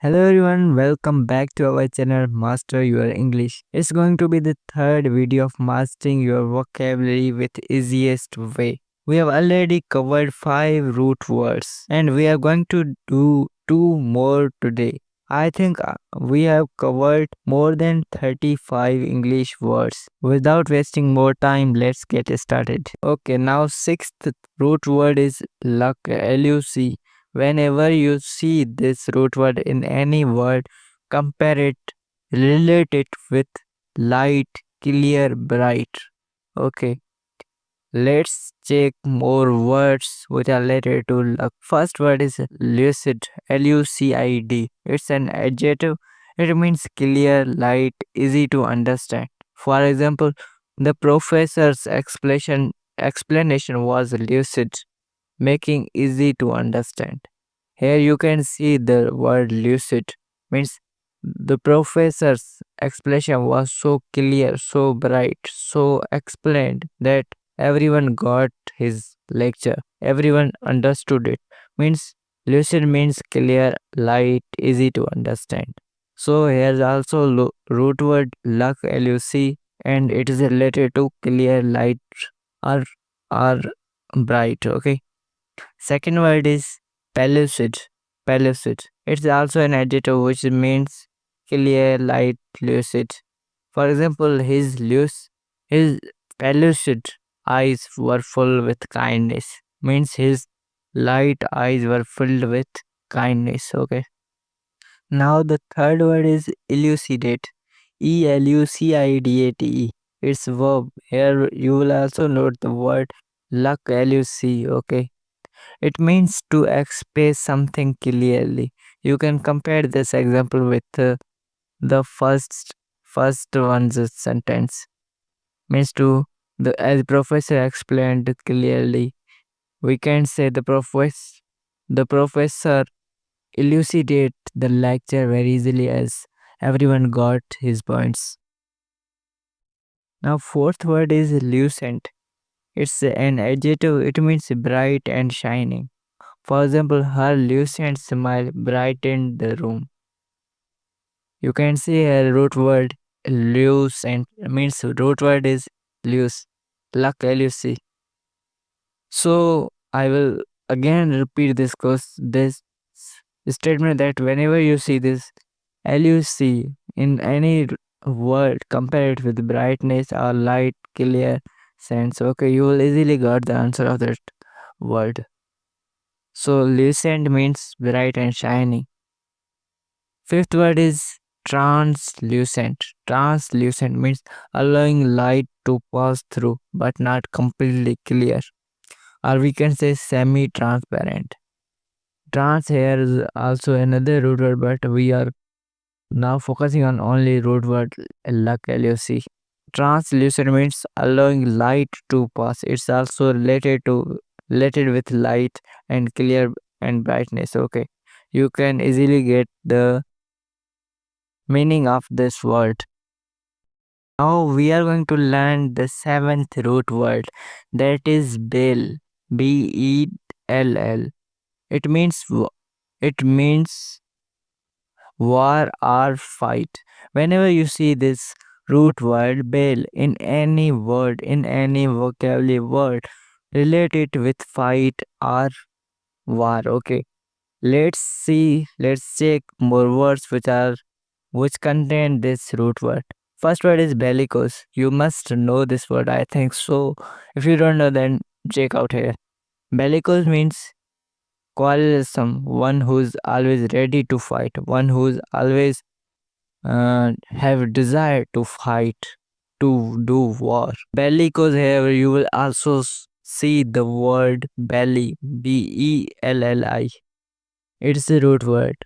Hello everyone, welcome back to our channel Master Your English. It's going to be the third video of mastering your vocabulary with easiest way. We have already covered 5 root words and we are going to do 2 more today. I think we have covered more than 35 English words. Without wasting more time, let's get started. Okay, now sixth root word is luck, L-U-C. Whenever you see this root word in any word, compare it, relate it with light, clear, bright. Okay, let's check more words which are related to luck. First word is lucid, Lucid. It's an adjective. It means clear, light, easy to understand. For example, the professor's explanation was lucid, making easy to understand. Here you can see the word lucid means the professor's explanation was so clear, so bright, so explained that everyone got his lecture. Everyone understood it. Means lucid means clear, light, easy to understand. So here's also root word luck, Luc, and it is related to clear, light, or or bright. Okay. Second word is pellucid. Pellucid. It's also an adjective which means clear, light, lucid. For example, his pellucid eyes were full with kindness. Means his light eyes were filled with kindness. Okay. Now the third word is elucidate. Elucidate. It's verb. Here you will also note the word luck, luc. Okay. It means to express something clearly. You can compare this example with the first one's sentence. Means to the as professor explained clearly. We can say the professor elucidate the lecture very easily as everyone got his points. Now fourth word is lucent. It's an adjective. It means bright and shining. For example, her lucent smile brightened the room. You can see a root word lucent means root word is luce, luck, luc. So I will again repeat this statement that whenever you see this luc in any word, compare it with brightness or light, clear sense. Okay, you will easily got the answer of that word. So lucent means bright and shining. Fifth word is translucent. Translucent means allowing light to pass through but not completely clear. Or we can say semi transparent. Trans here is also another root word, but we are now focusing on only root word luc. Translucent means allowing light to pass. It's also related with light and clear and brightness. Okay. You can easily get the meaning of this word. Now we are going to learn the seventh root word, that is bell. Bell. It means war or fight. Whenever you see this root word bell in any word, in any vocabulary word, relate it with fight or war. Okay. Let's check more words which contain this root word. First word is bellicose. You must know this word, I think so. If you don't know, then check out here. Bellicose means quarrelsome, one who's always ready to fight, one who's always have desire to fight, to do war. Bellicose here you will also see the word belly, belli. It's the root word.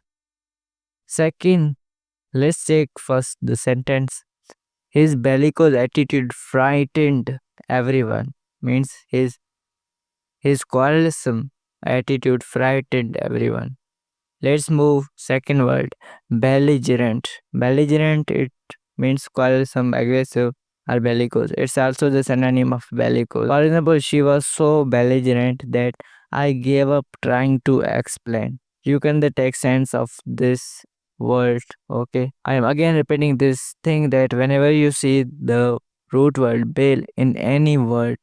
Second, let's check first the sentence. His bellicose attitude frightened everyone. Means his quarrelsome attitude frightened everyone. Let's move second word. Belligerent. Belligerent it means quarrelsome, aggressive, or bellicose. It's also the synonym of bellicose. For example, she was so belligerent that I gave up trying to explain. You can take sense of this word. Okay, I am again repeating this thing that whenever you see the root word bail in any word,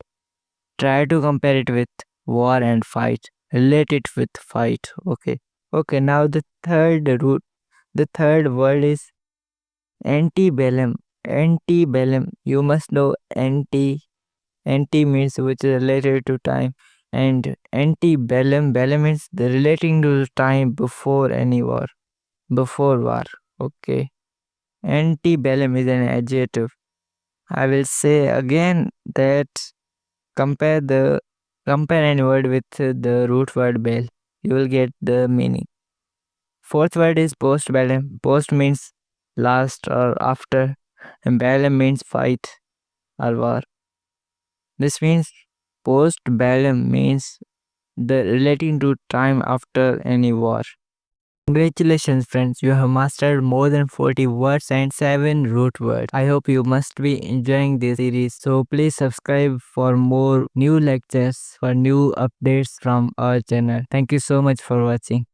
try to compare it with war and fight. Relate it with fight. Okay. Okay. Now the third word is antebellum. Antebellum. You must know anti means which is related to time, and antebellum. Bellum means the relating to the time before any war. Before war. Okay. Antebellum is an adjective. I will say again that compare the compare any word with the root word bell. You will get the meaning. Fourth word is postbellum. Post means last or after, and bellum means fight or war. This means postbellum means the relating to time after any war. Congratulations friends, you have mastered more than 40 words and 7 root words. I hope you must be enjoying this series, so please subscribe for more new lectures, for new updates from our channel. Thank you so much for watching.